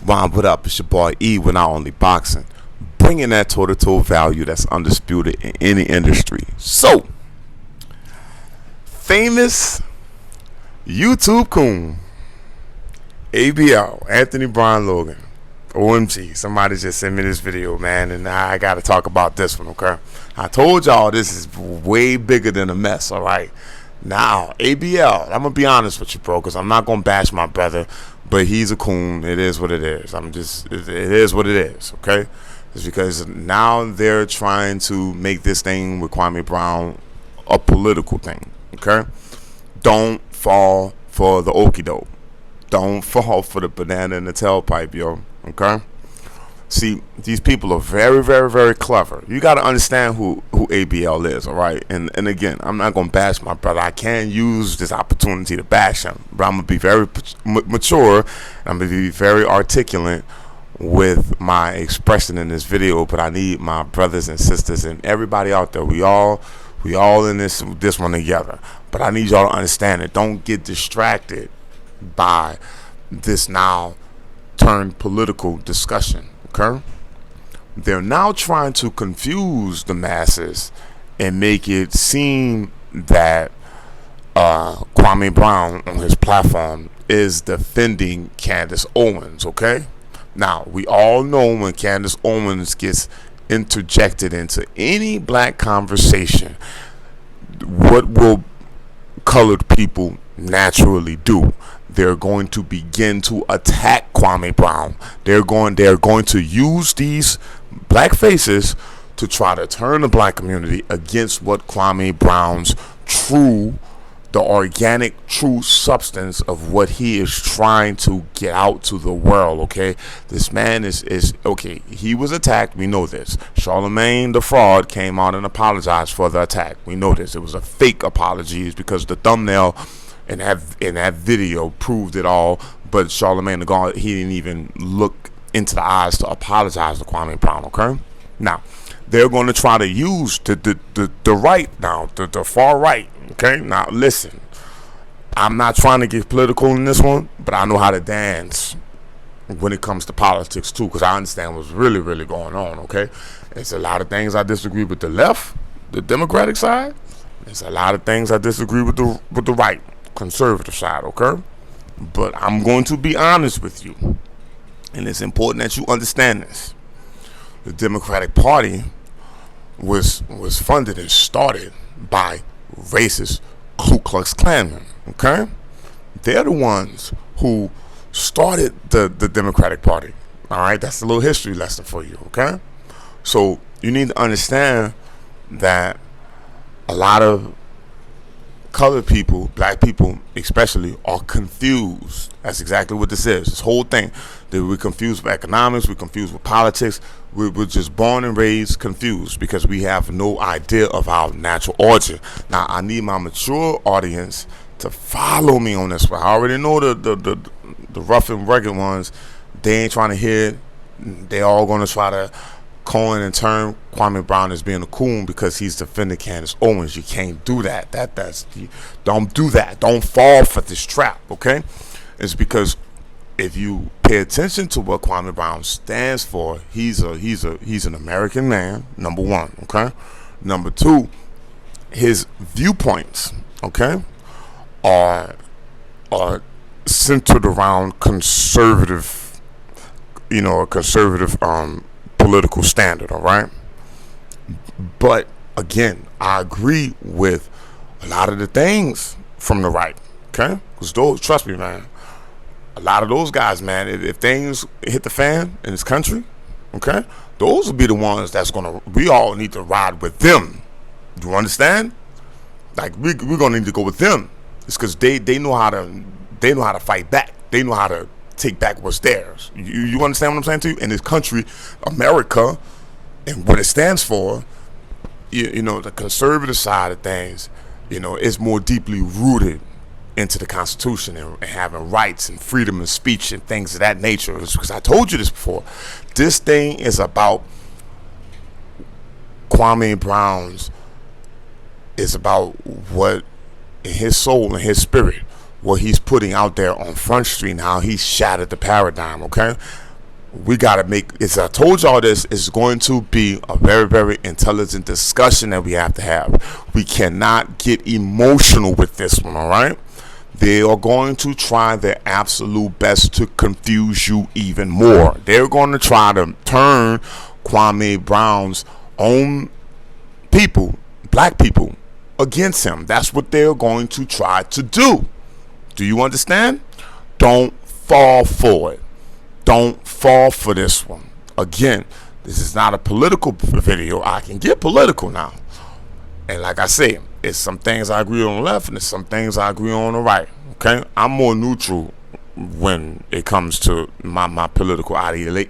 Ron, what up? It's your boy E with Not Only Boxing. Bringing that toe-to-toe value that's undisputed in any industry. So, famous YouTube coon, ABL, Anthony Brian Logan. OMG, somebody just sent me this video, man, and I got to talk about this one, okay? I told y'all this is way bigger than a mess, all right? Now, ABL, I'm going to be honest with you, bro, because I'm not going to bash my brother, but he's a coon. It is what it is. It is what it is, okay? It's because now they're trying to make this thing with Kwame Brown a political thing, okay? Don't fall for the okie doke. Don't fall for the banana in the tailpipe, yo, okay? See, these people are very, very, very clever. You got to understand who ABL is, all right? And again, I'm not going to bash my brother. I can't use this opportunity to bash him. But I'm going to be very mature. I'm going to be very articulate with my expression in this video. But I need my brothers and sisters and everybody out there. We all in this one together. But I need y'all to understand it. Don't get distracted by this now turned political discussion. Okay? They're now trying to confuse the masses and make it seem that Kwame Brown on his platform is defending Candance Owens, okay? Now, we all know when Candance Owens gets interjected into any black conversation, what will colored people naturally do? They're going to begin to attack Kwame Brown. They're going to use these black faces to try to turn the black community against what Kwame Brown's the organic true substance of what he is trying to get out to the world, okay? This man is okay, he was attacked, we know this. Charlemagne the fraud came out and apologized for the attack. We know this. It was a fake apology because the thumbnail in that video proved it all, but Charlemagne the God, he didn't even look into the eyes to apologize to Kwame Brown, okay? Now, they're going to try to use the right now, the far right, okay? Now, listen, I'm not trying to get political in this one, but I know how to dance when it comes to politics, too, because I understand what's really, really going on, okay? There's a lot of things I disagree with the left, the Democratic side. There's a lot of things I disagree with the right, conservative side, okay? But I'm going to be honest with you, and it's important that you understand this. The Democratic Party was funded and started by racist Ku Klux Klanmen, okay? They're the ones who started the Democratic Party, all right? That's a little history lesson for you, okay? So you need to understand that a lot of colored people, black people especially, are confused. That's exactly what this is. This whole thing, that we're confused with economics, we're confused with politics. We're just born and raised confused because we have no idea of our natural origin. Now, I need my mature audience to follow me on this one. I already know the rough and rugged ones. They ain't trying to hear it. They all going to try to coin and term Kwame Brown as being a coon because he's defending Candance Owens. You can't do that. Don't do that. Don't fall for this trap, okay? It's because if you pay attention to what Kwame Brown stands for, he's an American man, number one, okay? Number two, his viewpoints, okay, are centered around conservative, a conservative political standard, all right? But again, I agree with a lot of the things from the right, okay? Because those, trust me, man, a lot of those guys, man, if things hit the fan in this country, okay, those will be the ones we all need to ride with them. Do you understand? Like we're gonna need to go with them. It's because they know how to fight back. They know how to take back what's theirs. You understand what I'm saying to you? In this country, America, and what it stands for, the conservative side of things, is more deeply rooted into the Constitution and having rights and freedom of speech and things of that nature. It's because I told you this before. This thing is about Kwame Brown's, is about what in his soul and his spirit, what he's putting out there on Front Street and how he's shattered the paradigm, okay? we got to make, as I told y'all, this is going to be a very, very intelligent discussion that we have to have. We cannot get emotional with this one, all right? They are going to try their absolute best to confuse you even more. They're going to try to turn Kwame Brown's own people, black people, against him. That's what they're going to try to do. Do you understand? Don't fall for it. Don't fall for this one. Again, this is not a political video. I can get political now. And like I say, it's some things I agree on the left and it's some things I agree on the right. Okay? I'm more neutral when it comes to my political ideation.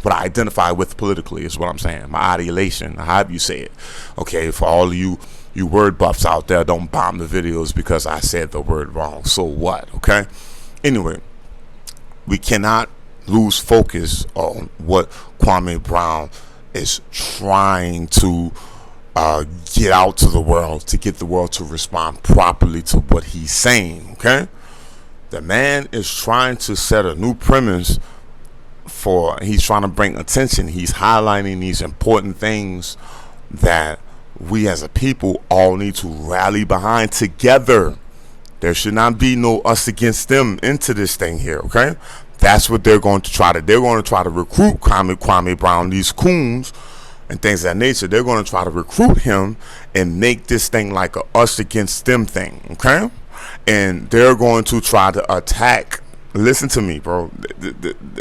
What I identify with politically is what I'm saying. My ideation, however you say it. Okay, for all of you word buffs out there, don't bomb the videos because I said the word wrong. So what? Okay? Anyway, we cannot lose focus on what Kwame Brown is trying to get out to the world, to get the world to respond properly to what he's saying. Okay, the man is trying to set a new premise he's trying to bring attention. He's highlighting these important things that we as a people all need to rally behind together. There should not be no us against them into this thing here. Okay, that's what they're going to try to. They're going to try to recruit Kwame Brown, these coons and things of that nature. They're going to try to recruit him and make this thing like a us against them thing. Okay, and they're going to try to attack. Listen to me, bro.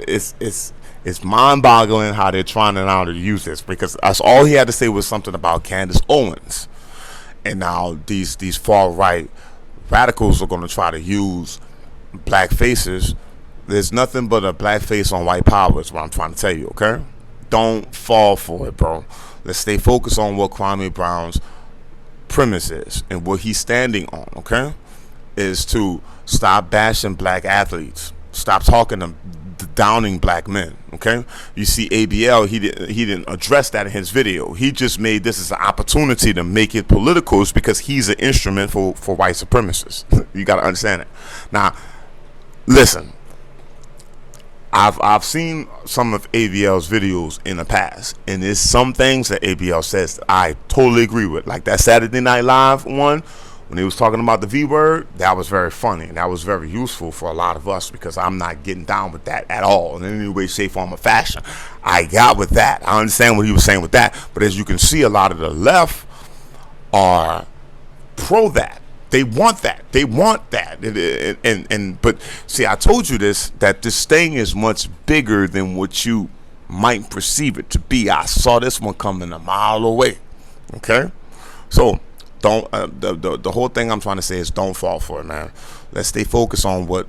It's mind-boggling how they're trying now to use this, because that's all he had to say was something about Candance Owens, and now these far-right radicals are going to try to use black faces. There's nothing but a black face on white power is what I'm trying to tell you, okay? Don't fall for it, bro. Let's stay focused on what Kwame Brown's premise is and what he's standing on, okay? Is to stop bashing black athletes. Stop talking to downing black men, okay? You see, ABL, he didn't address that in his video. He just made this as an opportunity to make it political because he's an instrument for white supremacists. You got to understand it. Now, listen. I've seen some of ABL's videos in the past, and there's some things that ABL says that I totally agree with. Like that Saturday Night Live one, when he was talking about the V word, that was very funny, and that was very useful for a lot of us, because I'm not getting down with that at all in any way, shape, form, or fashion. I got with that. I understand what he was saying with that, but as you can see, a lot of the left are pro that. They want that. They want that. But see, I told you that this thing is much bigger than what you might perceive it to be. I saw this one coming a mile away. Okay, so don't. The whole thing I'm trying to say is don't fall for it, man. Let's stay focused on what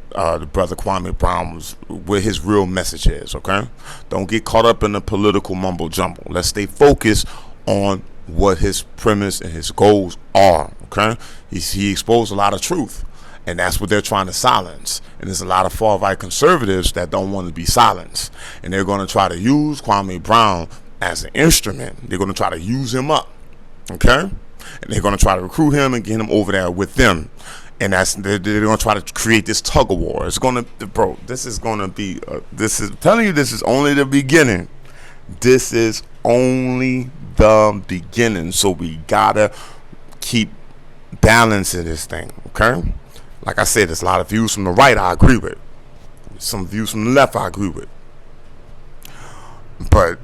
the brother Kwame Brown where his real message is. Okay, don't get caught up in the political mumbo jumbo. Let's stay focused on what his premise and his goals are. Okay, he exposed a lot of truth, and that's what they're trying to silence. And there's a lot of far-right conservatives that don't want to be silenced, and they're going to try to use Kwame Brown as an instrument. They're going to try to use him up. Okay, and they're going to try to recruit him and get him over there with them. And they're going to try to create this tug of war. It's going to, bro. This is going to be. I'm telling you, this is only the beginning. This is only the beginning. So we gotta keep balancing this thing. Okay. Like I said, there's a lot of views from the right I agree with. Some views from the left I agree with. But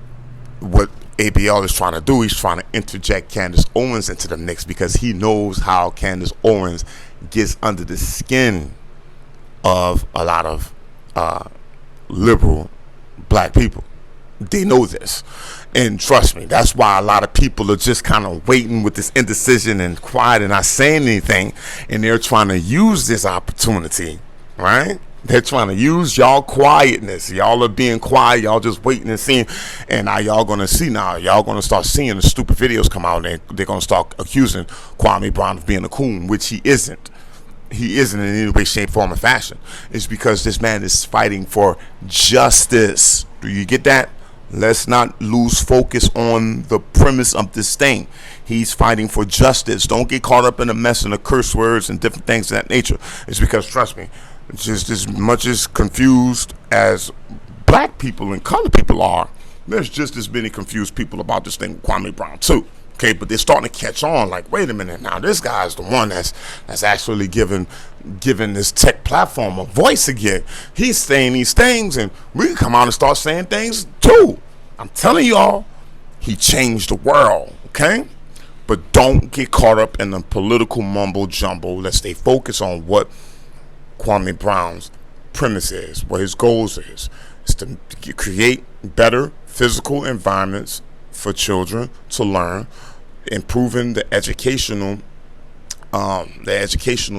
what ABL is trying to do, he's trying to interject Candance Owens into the mix, because he knows how Candance Owens gets under the skin of a lot of liberal black people. They know this, and trust me, that's why a lot of people are just kind of waiting with this indecision and quiet and not saying anything, and they're trying to use this opportunity, right? They're trying to use y'all quietness. Y'all are being quiet. Y'all just waiting and seeing. And now y'all going to see now. Y'all going to start seeing the stupid videos come out. And they're going to start accusing Kwame Brown of being a coon, which he isn't. He isn't in any way, shape, form, or fashion. It's because this man is fighting for justice. Do you get that? Let's not lose focus on the premise of this thing. He's fighting for justice. Don't get caught up in the mess and the curse words and different things of that nature. It's because, trust me, just as much as confused as black people and colored people are, there's just as many confused people about this thing with Kwame Brown too. Okay, but they're starting to catch on. Like, wait a minute, now this guy's the one that's actually giving this tech platform a voice again. He's saying these things, and we can come out and start saying things too. I'm telling y'all, he changed the world. Okay, but don't get caught up in the political mumbo jumbo. Let's stay focused on what Kwame Brown's premise is, what his goals is to create better physical environments for children to learn, improving the educational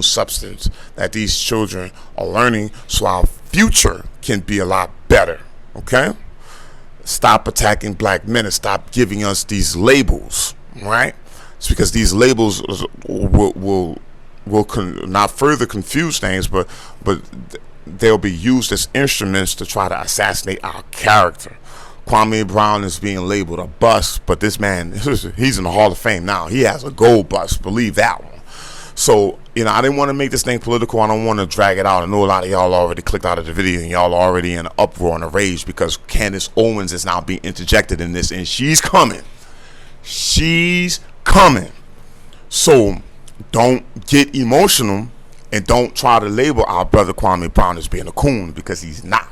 substance that these children are learning, so our future can be a lot better. Okay, stop attacking black men and stop giving us these labels. Right, it's because these labels will not further confuse things, but they'll be used as instruments to try to assassinate our character. Kwame Brown is being labeled a bust, but this man, he's in the Hall of Fame now. He has a gold bust, believe that one. So, I didn't want to make this thing political. I don't want to drag it out. I know a lot of y'all already clicked out of the video, and y'all are already in an uproar and a rage because Candance Owens is now being interjected in this, and she's coming. She's coming. So, don't get emotional and don't try to label our brother Kwame Brown as being a coon, because he's not.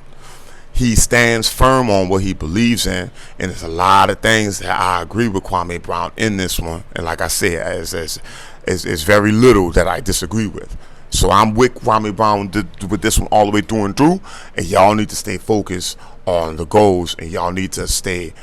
He stands firm on what he believes in, and there's a lot of things that I agree with Kwame Brown in this one. And like I said, it's very little that I disagree with. So I'm with Kwame Brown with this one all the way through and through. And y'all need to stay focused on the goals, and y'all need to stay,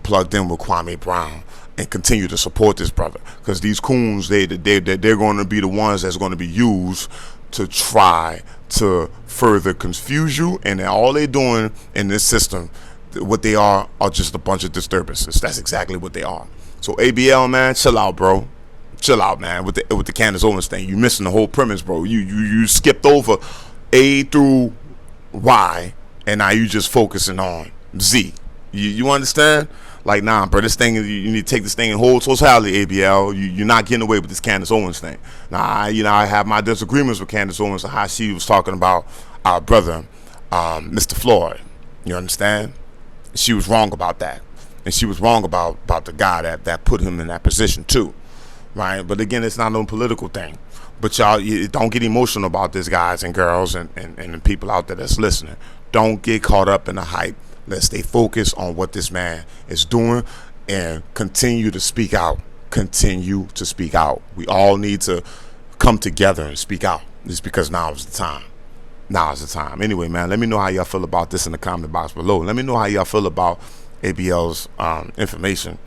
plugged in with Kwame Brown and continue to support this brother, because these coons, they're going to be the ones that's going to be used to try to further confuse you, and all they're doing in this system, what they are just a bunch of disturbances. That's exactly what they are. So ABL, man, chill out, bro. Chill out, man, with the Candance Owens thing. You missing the whole premise, bro. You skipped over A through Y, and now you just focusing on Z. You understand? Like, nah, bro, this thing, you need to take this thing in whole totality, ABL. You're not getting away with this Candance Owens thing. Now, I have my disagreements with Candance Owens and how she was talking about our brother, Mr. Floyd. You understand? She was wrong about that. And she was wrong about the guy that put him in that position, too. Right? But again, it's not no political thing. But y'all, don't get emotional about this, guys and girls, and the people out there that's listening. Don't get caught up in the hype. Let's stay focused on what this man is doing and continue to speak out. Continue to speak out. We all need to come together and speak out. It's because now is the time. Now is the time. Anyway, man, let me know how y'all feel about this in the comment box below. Let me know how y'all feel about ABL's information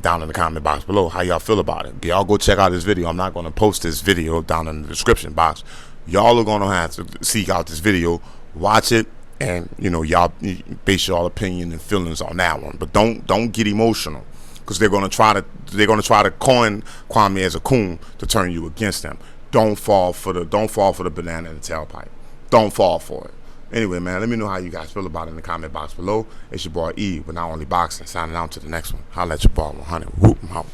down in the comment box below. How y'all feel about it? Y'all go check out this video. I'm not going to post this video down in the description box. Y'all are going to have to seek out this video, watch it, and y'all base your opinion and feelings on that one. But don't get emotional, because they're gonna try to coin Kwame as a coon to turn you against them. Don't fall for the banana in the tailpipe. Don't fall for it. Anyway, man, let me know how you guys feel about it in the comment box below. It's your boy E, but not only boxing. Signing out to the next one. Holla at your boy 100. Whoop 'em out.